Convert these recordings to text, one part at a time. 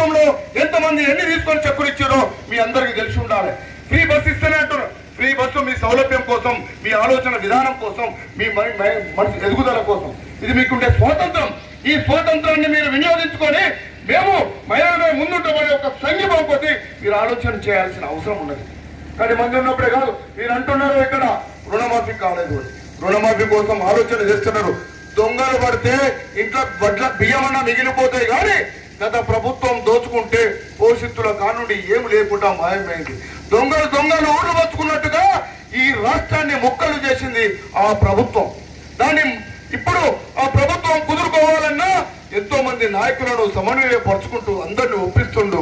ప్రభుత్వంలో ఎంతమంది ఎన్ని తీసుకొని చెక్కులు ఇచ్చారో మీ అందరికీ తెలిసి ఉండాలి. ఫ్రీ బస్ ఇస్తేనే అంటున్నారు. ఫ్రీ బస్సు మీ సౌలభ్యం కోసం, మీ ఆలోచన విధానం కోసం, మీ మనసు ఎదుగుదల కోసం. ఇది మీకుండే స్వాతంత్రం. ఈ స్వాతంత్రాన్ని మీరు వినియోగించుకొని మేము మహిళలపై ముందుంటామని ఒక సంఘీభావం కొద్ది మీరు ఆలోచన చేయాల్సిన అవసరం ఉన్నది. కానీ మంది ఉన్నప్పుడే కాదు. మీరు అంటున్నారు ఇక్కడ రుణమాఫీ కాలేదు. రుణమాఫీ కోసం ఆలోచన చేస్తున్నారు. దొంగలు పడితే ఇంట్లో వడ్ల బియ్యమన్నా మిగిలిపోతాయి. కానీ గత ప్రభుత్వం దోచుకుంటే పోషితుల కానుండి ఏమి లేకుండా మాయమైంది. దొంగలు ఊరు వచ్చుకున్నట్టుగా ఈ రాష్ట్రాన్ని ముక్కలు చేసింది ఆ ప్రభుత్వం. దాన్ని ఇప్పుడు ఆ ప్రభుత్వం కుదురుకోవాలన్నా ఎంతో మంది నాయకులను సమన్వయపరుచుకుంటూ అందరిని ఒప్పిస్తుండు.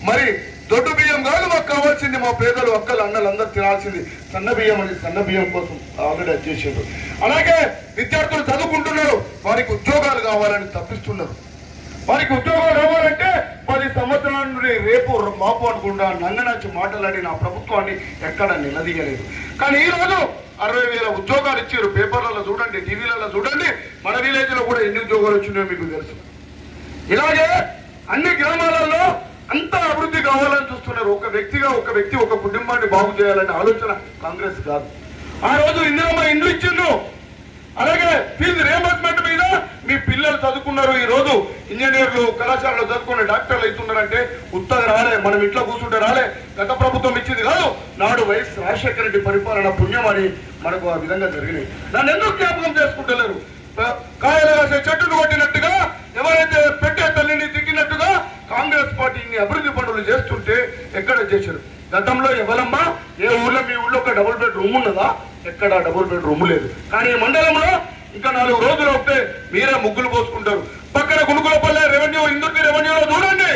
మరి దొడ్డు బియ్యం కాదు మాకు కావాల్సింది, మా పేదలు అక్కలు అన్నలు అందరూ తినాల్సింది సన్న బియ్యం అని సన్న బియ్యం కోసం ఆల్రెడీ చేసారు. అలాగే విద్యార్థులు చదువుకుంటున్నారు, వారికి ఉద్యోగాలు కావాలని తప్పిస్తున్నారు. వారికి ఉద్యోగాలు రావాలంటే 10 సంవత్సరాల నుండి రేపు మాపు అనుకుంటా నంగనాచి మాట్లాడి నా ప్రభుత్వాన్ని ఎక్కడ నిలదీయలేదు. కానీ ఈ రోజు 60,000 ఉద్యోగాలు ఇచ్చారు. పేపర్లలో చూడండి, టీవీలలో చూడండి. మన విలేజ్ లో కూడా ఎన్ని ఉద్యోగాలు వచ్చినాయో మీకు తెలుసు. ఇలాగే అన్ని గ్రామాలలో అంతా అభివృద్ధి కావాలని చూస్తున్నారు. ఒక వ్యక్తి ఒక కుటుంబాన్ని బాగు చేయాలనే ఆలోచన కాంగ్రెస్ కాదు. ఆ రోజు ఇందిరమ్మ ఇండ్లు ఇచ్చిండ్రు. అలాగే ఫీజు రియంబర్స్మెంట్ మీద మీ పిల్లలు చదువుకున్నారు. ఈ రోజు ఇంజనీర్లు కళాశాలలో చదువుకునే డాక్టర్లు అవుతున్నారంటే ఉత్తగా రాలే, మనం ఇంట్లో కూర్చుంటే రాలే. గత ప్రభుత్వం ఇచ్చింది కాదు, నాడు వైఎస్ రాజశేఖర రెడ్డి పరిపాలన పుణ్యం అని మనకు ఆ విధంగా జరిగినాయి. దాన్ని ఎందుకు జ్ఞాపకం చేసుకుంటలేరు? కాయలు రాసే చెట్టును కొట్టినట్టుగా, ఎవరైతే పెట్టే తల్లిని తిట్టినట్టుగా కాంగ్రెస్ పార్టీ ఇన్ని అభివృద్ధి పనులు చేస్తుంటే ఎక్కడ చేశారు? గతంలో ఎవరమ్మా ఏ ఊళ్ళో మీ ఊళ్ళో ఒక డబుల్ బెడ్ రూమ్ ఉన్నదా? ఎక్కడ డబుల్ బెడ్ రూమ్ లేదు. కానీ ఈ మండలంలో ఇంకా 4 రోజులు వస్తే మీరే ముగ్గులు పోసుకుంటారు. పక్కన గుణుకులపల్లె రెవెన్యూ, ఇందుకి రెవెన్యూలో చూడండి,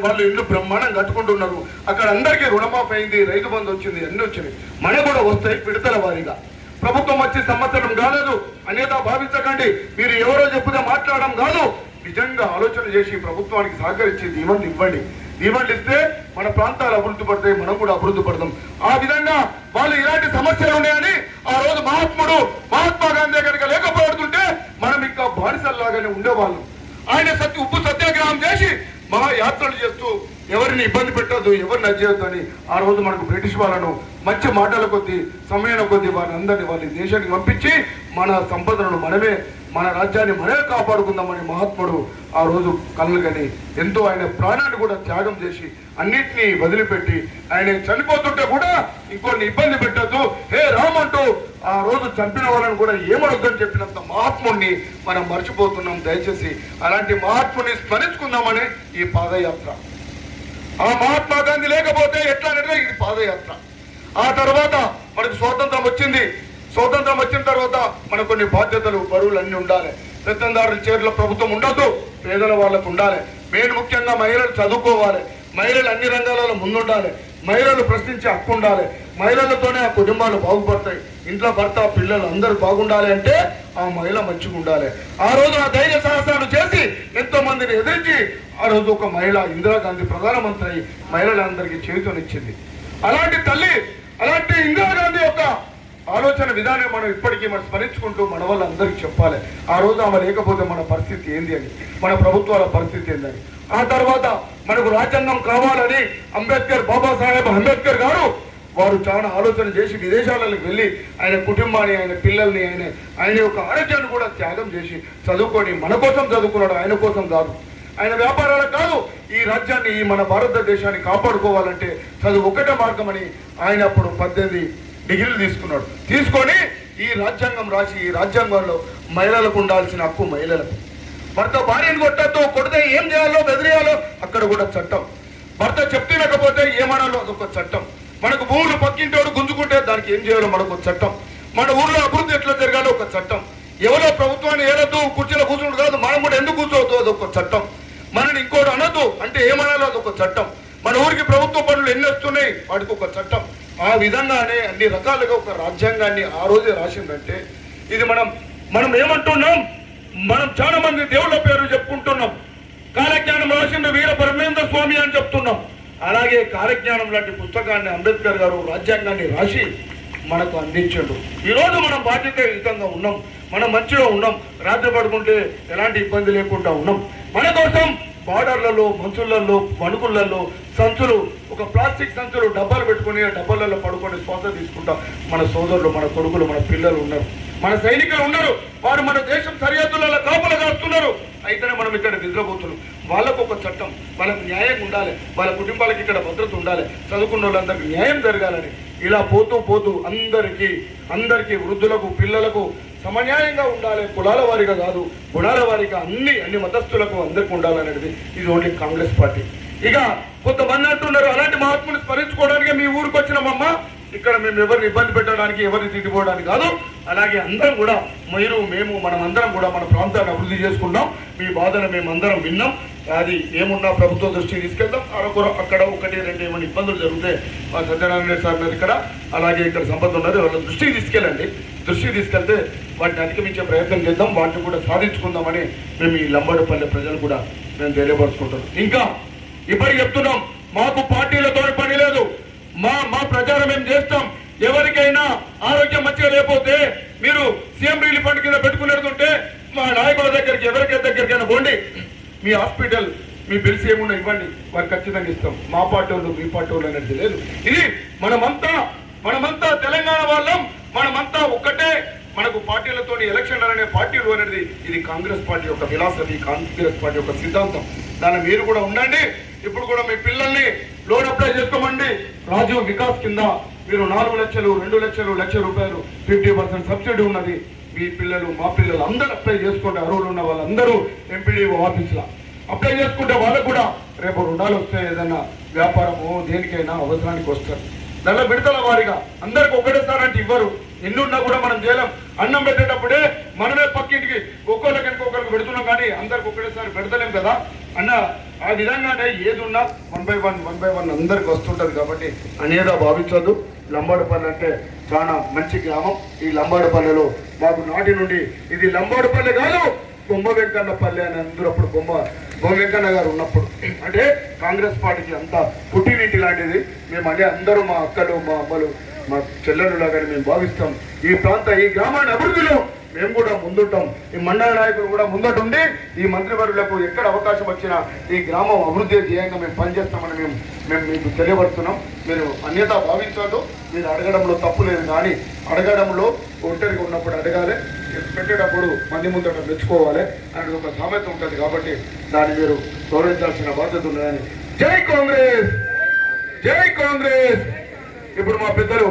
వాళ్ళు ఇల్లు బ్రహ్మాండం కట్టుకుంటున్నారు. అక్కడ అందరికీ రుణమాఫీ అయింది, రైతు బంధు వచ్చింది, అన్ని వచ్చినాయి. మనకు కూడా వస్తాయి విడతల వారీగా. ప్రభుత్వం వచ్చి సంవత్సరం కాలేదు, అన్యతా భావించకండి. మీరు ఎవరో చెప్పుదా మాట్లాడడం కాదు, నిజంగా ఆలోచన చేసి ప్రభుత్వానికి సహకరించి దీవెనలు ఇవ్వండి. దీవెనలు ఇస్తే మన ప్రాంతాలు అభివృద్ధి పడతాయి, మనం కూడా అభివృద్ధి పడతాం. ఆ విధంగా వాళ్ళు ఇలాంటి సమస్యలు ఉన్నాయని ఆ రోజు మహాత్మా గాంధీ దగ్గర లేకపోతుంటే మనం ఇంకా బానిసల్లాగానే ఉండేవాళ్ళం. ఆయన ఉప్పు సత్యాగ్రహం చేసి మహాయాత్రలు చేస్తూ ఎవరిని ఇబ్బంది పెట్టద్దు, ఎవరిని అజ్జేయద్దు అని ఆ రోజు మనకు బ్రిటిష్ వాళ్ళను మంచి మాటల కొద్దీ, సమయాల కొద్దీ వారిని అందరినీ వాళ్ళ దేశానికి పంపించి మన సంపదలను మనమే, మన రాజ్యాన్ని మనమే కాపాడుకుందామని మహాత్ముడు ఆ రోజు కళ్ళగని ఎంతో ఆయన ప్రాణాన్ని కూడా త్యాగం చేసి అన్నిటినీ వదిలిపెట్టి ఆయన చనిపోతుంటే కూడా ఇంకొన్ని ఇబ్బంది పెట్టద్దు, హే రామ్ అంటూ ఆ రోజు చంపిన వాళ్ళని కూడా ఏమనొద్దని చెప్పినంత మహాత్ముడిని మనం మర్చిపోతున్నాం. దయచేసి అలాంటి మహాత్ముడిని స్మరించుకుందామని ఈ పాదయాత్ర. ఆ మహాత్మా గాంధీ లేకపోతే ఎట్లా అంటే ఇది పాదయాత్ర. ఆ తర్వాత మనకు స్వాతంత్రం వచ్చింది. స్వాతంత్రం వచ్చిన తర్వాత మనకు కొన్ని బాధ్యతలు, బరువులు అన్ని ఉండాలి. పెత్తందారుల చేతుల ప్రభుత్వం ఉండొద్దు, పేదల వాళ్ళకు ఉండాలి. మెయిన్ ముఖ్యంగా మహిళలు చదువుకోవాలి, మహిళలు అన్ని రంగాలలో ముందుండాలి, మహిళలు ప్రశ్నించే హక్కు ఉండాలి. మహిళలతోనే ఆ కుటుంబాలు బాగుపడతాయి. ఇంట్లో భర్త పిల్లలు అందరూ బాగుండాలి అంటే ఆ మహిళ మంచిగా ఉండాలి. ఆ రోజు ఆ ధైర్య సాహసాలు చేసి ఎంతో మందిని ఎదిరించి ఆ రోజు ఒక మహిళ ఇందిరాగాంధీ ప్రధానమంత్రి అయి మహిళలందరికీ చేతునిచ్చింది. అలాంటి తల్లి, అలాంటి ఇందిరాగాంధీ యొక్క ఆలోచన విధానం మనం ఇప్పటికీ మనం స్మరించుకుంటూ మన వాళ్ళందరికీ చెప్పాలి. ఆ రోజు ఆమె లేకపోతే మన పరిస్థితి ఏంది అని, మన ప్రభుత్వాల పరిస్థితి ఏందని. ఆ తర్వాత మనకు రాజ్యాంగం కావాలని బాబాసాహెబ్ అంబేద్కర్ గారు వారు చాలా ఆలోచన చేసి విదేశాలకు వెళ్ళి ఆయన కుటుంబాన్ని, ఆయన పిల్లల్ని, ఆయన యొక్క ఆరోగ్యాన్ని కూడా త్యాగం చేసి చదువుకొని మన కోసం చదువుకున్నాడు, ఆయన కోసం కాదు. ఆయన వ్యాపారాలకు కాదు, ఈ రాజ్యాన్ని, ఈ మన భారతదేశాన్ని కాపాడుకోవాలంటే చదువు ఒకటే మార్గం అని ఆయన అప్పుడు 18 డిగ్రీలు తీసుకున్నాడు. తీసుకొని ఈ రాజ్యాంగం రాసి ఈ రాజ్యాంగంలో మహిళలకు ఉండాల్సిన హక్కు మహిళలకు, భర్త భార్యను కొడితే ఏం చేయాలో బెదిరియాలో అక్కడ కూడా చట్టం, భర్త చెప్తినకపోతే ఏమనాలో అదొక చట్టం, మనకు భూములు పక్కింటోడు గుంజుకుంటే దానికి ఏం చేయాలో మనకు చట్టం, మన ఊర్లో అభివృద్ధి ఎట్లా జరగాలో ఒక చట్టం, ఎవరో ప్రభుత్వాన్ని ఏలొద్దు కుర్చీలో కూర్చుంటు కాదు మనం కూడా ఎందుకు కూర్చోవద్దు అదొక చట్టం, మనని ఇంకోటి అనొద్దు అంటే ఏమనాలో అదొక చట్టం, మన ఊరికి ప్రభుత్వ పనులు ఎన్ని వస్తున్నాయి వాటికి ఒక చట్టం. ఆ విధంగానే అన్ని రకాలుగా ఒక రాజ్యాంగాన్ని ఆ రోజే రాసిందంటే ఇది మనం ఏమంటున్నాం, మనం చాలా మంది దేవుళ్ళ పేరు చెప్పుకుంటున్నాం. కాలజ్ఞానం రాసిండు వీర బ్రహ్మేంద్ర స్వామి అని చెప్తున్నాం. అలాగే కాలజ్ఞానం లాంటి పుస్తకాన్ని అంబేద్కర్ గారు రాజ్యాంగాన్ని రాసి మనకు అందించాడు. ఈరోజు మనం బాధ్యతాయుతంగా ఉన్నాం, మనం మంచిగా ఉన్నాం, రాత్రి పడుకుంటే ఎలాంటి ఇబ్బంది లేకుండా ఉన్నాం. మన కోసం బార్డర్లలో మంచులలో వణుకులలో సంచులు ఒక ప్లాస్టిక్ సంచులు డబ్బాలు పెట్టుకుని ఆ డబ్బాలలో పడుకొని శ్వాస తీసుకుంటా మన సోదరులు మన కొడుకులు మన పిల్లలు ఉన్నారు, మన సైనికులు ఉన్నారు. వారు మన దేశం సరిహద్దులలో కాపలా కాస్తున్నారు. అయితేనే మనం ఇక్కడ నిద్రపోతున్నాం. వాళ్ళకు ఒక చట్టం, వాళ్ళకు న్యాయం ఉండాలి, వాళ్ళ కుటుంబాలకు ఇక్కడ భద్రత ఉండాలి, చదువుకున్న వాళ్ళందరికీ న్యాయం జరగాలని ఇలా పోతూ పోతూ అందరికీ వృద్ధులకు పిల్లలకు సమన్యాయంగా ఉండాలి. కులాల వారిగా కాదు, గుణాల వారిగా అన్ని మతస్థులకు అందరికీ ఉండాలనేది ఇది ఓన్లీ కాంగ్రెస్ పార్టీ. ఇక కొంతమంది అంటున్నారు అలాంటి మహాత్ముని స్మరించుకోవడానికి మీ ఊరికి వచ్చినామమ్మ, ఇక్కడ మేము ఎవరిని ఇబ్బంది పెట్టడానికి ఎవరిని తిట్టిపోవడానికి కాదు. అలాగే అందరం కూడా మేము మనమందరం కూడా మన ప్రాంతాన్ని అభివృద్ధి చేసుకున్నాం. మీ బాధను మేమందరం విన్నాం. అది ఏమున్నా ప్రభుత్వ దృష్టికి తీసుకెళ్తాం. అక్కడ ఒకటి రెండు ఏమైనా ఇబ్బందులు జరిగితే మా సత్యనారాయణ సార్ మీద ఇక్కడ అలాగే ఇక్కడ సంపద ఉన్నారు, వాళ్ళ దృష్టికి తీసుకెళ్ళండి. దృష్టికి తీసుకెళ్తే వాటిని అధిగమించే ప్రయత్నం చేద్దాం, వాటిని కూడా సాధించుకుందామని మేము ఈ లంబాడుపల్లె ప్రజలు కూడా మేము తెలియపరుచుకుంటున్నాం. ఇంకా ఇప్పటికి చెప్తున్నాం, మాకు పార్టీలతో పని లేదు. మా ప్రచారం మేము చేస్తాం. ఎవరికైనా ఆరోగ్యం మంచిగా లేకపోతే మీరు సీఎం రిలీఫ్ ఫండ్ కింద పెట్టుకునేటుంటే మా నాయకుల దగ్గరికి దగ్గరికైనా పోండి, మీ హాస్పిటల్ మీ బిల్స్ ఏమున్నా ఇవ్వండి, వారికి ఖచ్చితంగా ఇస్తాం. మా పార్టీ వాళ్ళు మీ పార్టీ వాళ్ళు అనేది లేదు. ఇది మనమంతా తెలంగాణ వాళ్ళం, మనమంతా ఒక్కటే. మనకు పార్టీలతో ఎలక్షన్లు అనే పార్టీలు అనేది ఇది కాంగ్రెస్ పార్టీ యొక్క ఫిలాసఫీ, కాంగ్రెస్ పార్టీ యొక్క సిద్ధాంతం. దాన్ని మీరు కూడా ఉండండి. ఇప్పుడు కూడా మీ పిల్లల్ని లోన్ అప్లై చేసుకోమండి. రాజీవ్ వికాస్ కింద మీరు 4 లక్షలు 2 లక్షలు ₹1,00,000 50% సబ్సిడీ ఉన్నది. మీ పిల్లలు మా పిల్లలు అందరూ అప్లై చేసుకోండి. అర్హులు ఉన్న వాళ్ళందరూ ఎంపీడీఓ ఆఫీసులో అప్లై చేసుకుంటే వాళ్ళకు కూడా రేపు రుణాలు వస్తాయి. ఏదైనా వ్యాపారము దేనికైనా అవసరానికి వస్తారు. దానిలో విడతల వారిగా అందరికి ఒకటేసారి అంటే ఇవ్వరు. ఎన్నున్నా కూడా మనం చేయలేం. అన్నం పెట్టేటప్పుడే మనమే పక్కింటికి ఒక్కొక్కరికి పెడుతున్నాం, కానీ అందరికి ఒకటేసారి పెడతలేం కదా అన్న. ఆ విధంగానే ఏది ఉన్నా 1 by 1 అందరికి వస్తుంటది. కాబట్టి అనేదా భావించద్దు. లంబాడుపల్లి అంటే చాలా మంచి గ్రామం. ఈ లంబాడుపల్లెలో మాకు నాటి నుండి ఇది లంబాడుపల్లె కాదు, బొమ్మ వెంకన్నపల్లి అని అందరూ అప్పుడు బొమ్మ వెంకన్న గారు ఉన్నప్పుడు అంటే కాంగ్రెస్ పార్టీకి అంతా పుట్టినీటి లాంటిది. మేము అదే అందరూ మా అక్కలు మా అమ్మలు మా చెల్లెలు లాగానే మేము భావిస్తాం. ఈ గ్రామాన్ని అభివృద్ధిలో మేము కూడా ముందుంటాం. ఈ మండల నాయకులు కూడా ముందటుండి ఈ మంత్రివర్యులకు ఎక్కడ అవకాశం వచ్చినా ఈ గ్రామం అభివృద్ధి ధ్యేయంగా మేము పనిచేస్తామని మేము మీకు తెలియపరుస్తున్నాం. మీరు అన్యత భావించదు. మీరు అడగడంలో తప్పు లేదు, కానీ అడగడంలో ఒంటరిగా ఉన్నప్పుడు అడగాలి, పెట్టేటప్పుడు మంది ముందట మెచ్చుకోవాలి అనేది ఒక సామెత ఉంటుంది. కాబట్టి దాన్ని మీరు గౌరవించాల్సిన బాధ్యత ఉన్నదని. జై కాంగ్రెస్, జై కాంగ్రెస్. ఇప్పుడు మా పెద్దలు